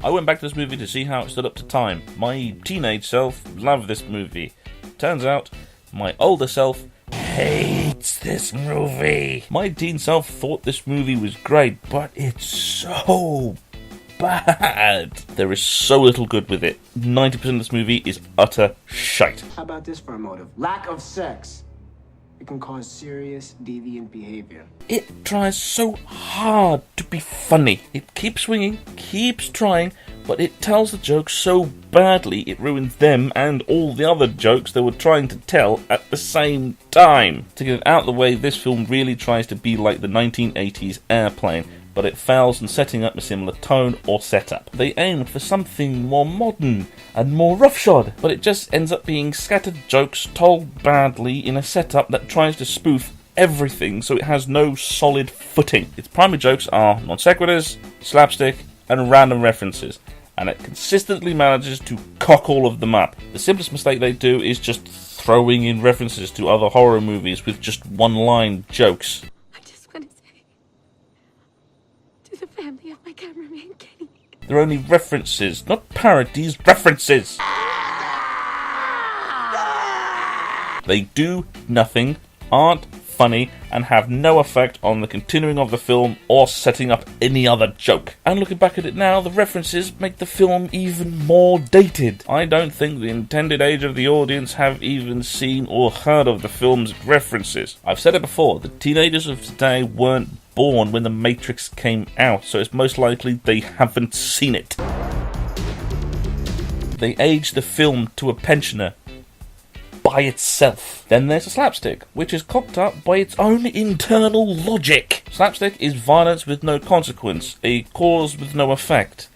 I went back to this movie to see how it stood up to time. My teenage self loved this movie. Turns out, my older self hates this movie. My teen self thought this movie was great, but it's so bad. There is so little good with it. 90% of this movie is utter shite. How about this for a motive? Lack of sex. It can cause serious deviant behavior. It tries so hard to be funny. It keeps swinging, keeps trying, but it tells the jokes so badly it ruins them and all the other jokes they were trying to tell at the same time. To get it out of the way, this film really tries to be like the 1980s Airplane, but it fails in setting up a similar tone or setup. They aimed for something more modern and more roughshod, but it just ends up being scattered jokes told badly in a setup that tries to spoof everything, so it has no solid footing. Its primary jokes are non sequiturs, slapstick, and random references, and it consistently manages to cock all of them up. The simplest mistake they do is just throwing in references to other horror movies with just one-line jokes. Family of my cameraman, Kenny. They're only references, not parodies, references! They do nothing, aren't funny, and have no effect on the continuing of the film or setting up any other joke. And looking back at it now, the references make the film even more dated. I don't think the intended age of the audience have even seen or heard of the film's references. I've said it before, the teenagers of today weren't born when The Matrix came out, so it's most likely they haven't seen it. They aged the film to a pensioner by itself. Then there's a slapstick, which is cocked up by its own internal logic. Slapstick is violence with no consequence, a cause with no effect.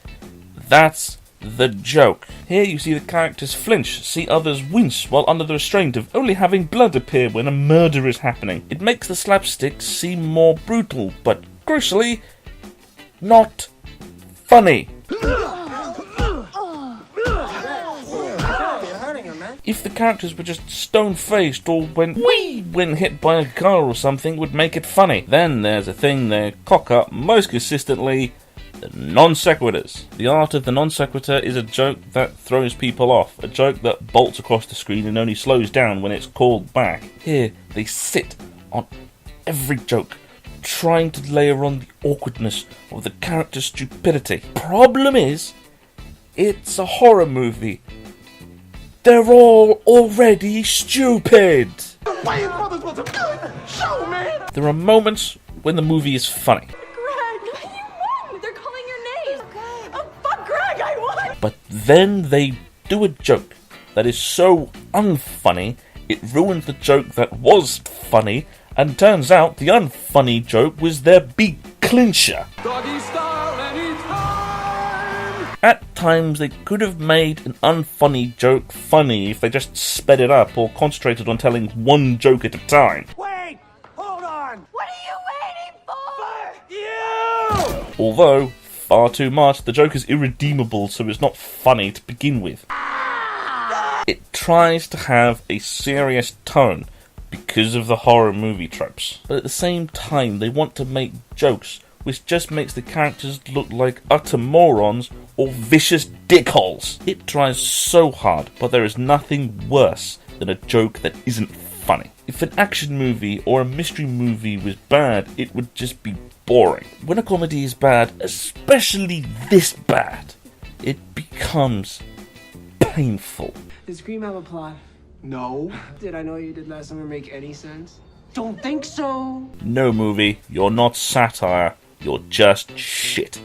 That's the joke. Here you see the characters flinch, see others wince while under the restraint of only having blood appear when a murder is happening. It makes the slapstick seem more brutal, but crucially, not funny. If the characters were just stone-faced or went wee when hit by a car or something, would make it funny. Then there's a thing they cock up most consistently: the non sequiturs. The art of the non sequitur is a joke that throws people off, a joke that bolts across the screen and only slows down when it's called back. Here, they sit on every joke, trying to layer on the awkwardness of the character's stupidity. Problem is, it's a horror movie. They're all already stupid. Wayans brothers was a good show, man. There are moments when the movie is funny. Greg, you won! They're calling your name! Okay. Oh, fuck Greg, I won! But then they do a joke that is so unfunny, it ruins the joke that was funny, and turns out the unfunny joke was their big clincher. Doggy style anytime. At times, they could have made an unfunny joke funny if they just sped it up or concentrated on telling one joke at a time. Wait! Hold on! What are you waiting for? You! Although, far too much, the joke is irredeemable, so it's not funny to begin with. It tries to have a serious tone because of the horror movie tropes, but at the same time, they want to make jokes which just makes the characters look like utter morons or vicious dickholes. It tries so hard, but there is nothing worse than a joke that isn't funny. If an action movie or a mystery movie was bad, it would just be boring. When a comedy is bad, especially this bad, it becomes painful. Did Scream have a plot? No. Did I Know You Did Last Summer make any sense? Don't think so. No movie, you're not satire, you're just shit.